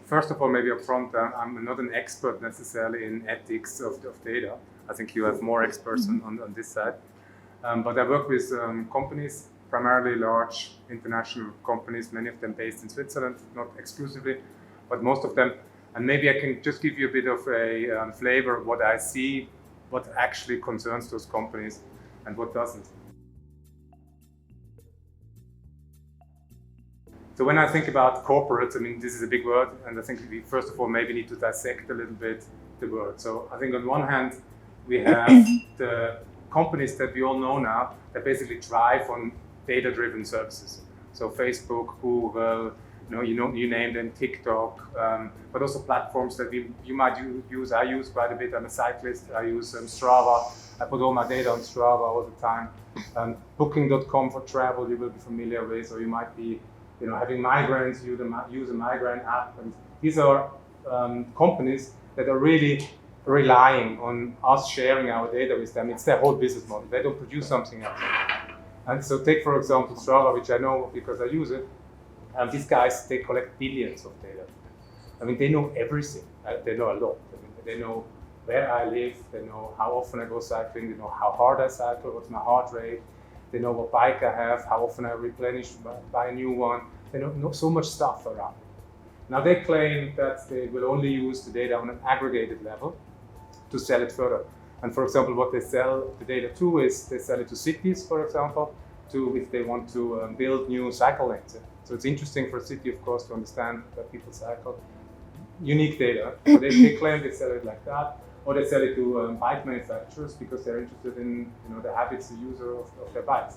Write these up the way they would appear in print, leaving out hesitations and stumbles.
First of all, maybe up front, I'm not an expert necessarily in ethics of data. I think you have more experts on this side. But I work with companies, primarily large international companies, many of them based in Switzerland, not exclusively, but most of them. And maybe I can just give you a bit of a flavor of what I see, what actually concerns those companies and what doesn't. So when I think about corporates, I mean, this is a big word, and I think we first of all maybe need to dissect a little bit the word. So I think on one hand, we have the companies that we all know now that basically drive on data-driven services. So Facebook, Google, you name them, TikTok, but also platforms that you might use. I use quite a bit. I'm a cyclist. I use Strava. I put all my data on Strava all the time. Booking.com for travel, you will be familiar with, or you might be having migraines, use a migraine app. And these are companies that are really relying on us sharing our data with them. It's their whole business model. They don't produce something else. And so take, for example, Strava, which I know because I use it. These guys, they collect billions of data. I mean, they know everything. They know a lot. I mean, they know where I live. They know how often I go cycling. They know how hard I cycle, what's my heart rate. They know what bike I have, how often I replenish, buy a new one. They know so much stuff around. Now they claim that they will only use the data on an aggregated level to sell it further. And for example, what they sell the data to is they sell it to cities, for example, if they want to build new cycle lanes. So it's interesting for a city, of course, to understand that people cycle. Unique data. So they claim they sell it like that. Or they sell it to bike manufacturers because they're interested in the habits, the user of their bikes.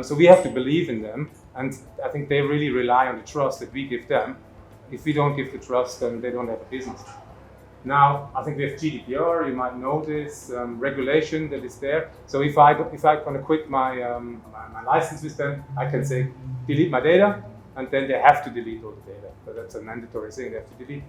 So we have to believe in them, and I think they really rely on the trust that we give them. If we don't give the trust, then they don't have a business. Now, I think we have GDPR. You might know this regulation that is there. So if I kind of quit my license with them, I can say delete my data, and then they have to delete all the data. So that's a mandatory thing. They have to delete.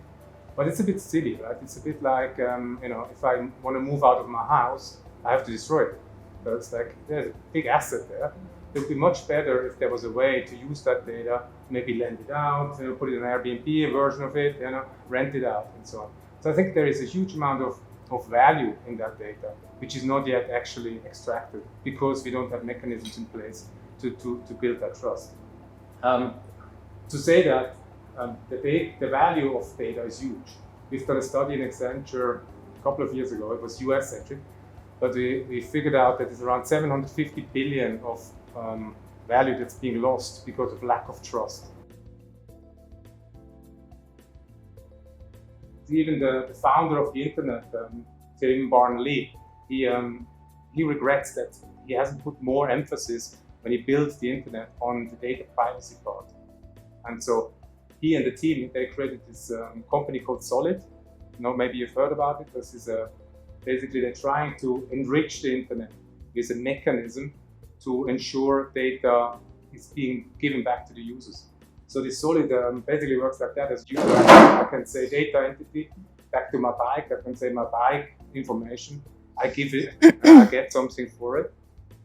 But it's a bit silly, right? It's a bit like, if I want to move out of my house, I have to destroy it. So it's like, there's a big asset there. It would be much better if there was a way to use that data, maybe lend it out, put it in an Airbnb, a version of it, rent it out, and so on. So I think there is a huge amount of value in that data, which is not yet actually extracted because we don't have mechanisms in place to build that trust. To say that, the value of data is huge. We've done a study in Accenture a couple of years ago. It was US-centric, but we figured out that it's around 750 billion of value that's being lost because of lack of trust. Even the founder of the internet, Tim Berners-Lee, he regrets that he hasn't put more emphasis when he built the internet on the data privacy part. And so he and the team, they created this company called Solid. Maybe you've heard about it. This is basically they're trying to enrich the internet with a mechanism to ensure data is being given back to the users. So this Solid basically works like that. As user, I can say data entity back to my bike. I can say my bike information. I give it, I get something for it,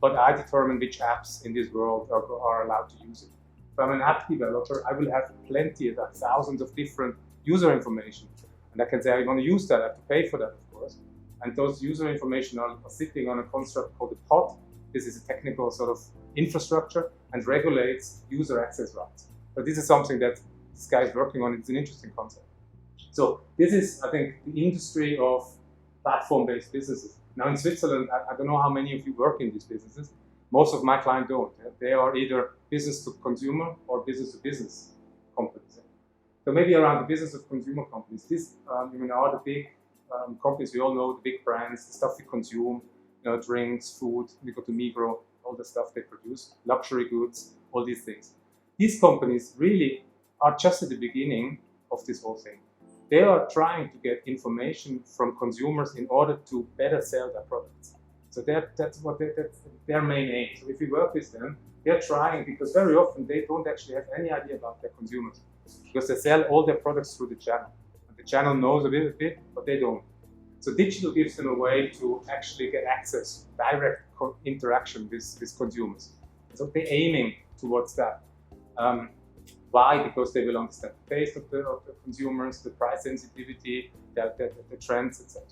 but I determine which apps in this world are allowed to use it. If I'm an app developer, I will have plenty of thousands of different user information. And I can say I want to use that, I have to pay for that, of course. And those user information are sitting on a construct called a pod. This is a technical sort of infrastructure and regulates user access rights. But this is something that this guy is working on. It's an interesting concept. So this is, I think, the industry of platform-based businesses. Now in Switzerland, I don't know how many of you work in these businesses. Most of my clients don't. They are either business to consumer or business to business companies. So maybe around the business of consumer companies, these are the big companies. We all know the big brands, the stuff we consume, drinks, food. We go to Migros, all the stuff they produce, luxury goods, all these things. These companies really are just at the beginning of this whole thing. They are trying to get information from consumers in order to better sell their products. So that's their main aim. So if we work with them, they're trying, because very often they don't actually have any idea about their consumers, because they sell all their products through the channel. And the channel knows a little bit, but they don't. So digital gives them a way to actually get access, direct interaction with consumers. So they're aiming towards that. Why? Because they will understand the taste of the consumers, the price sensitivity, the trends, etc.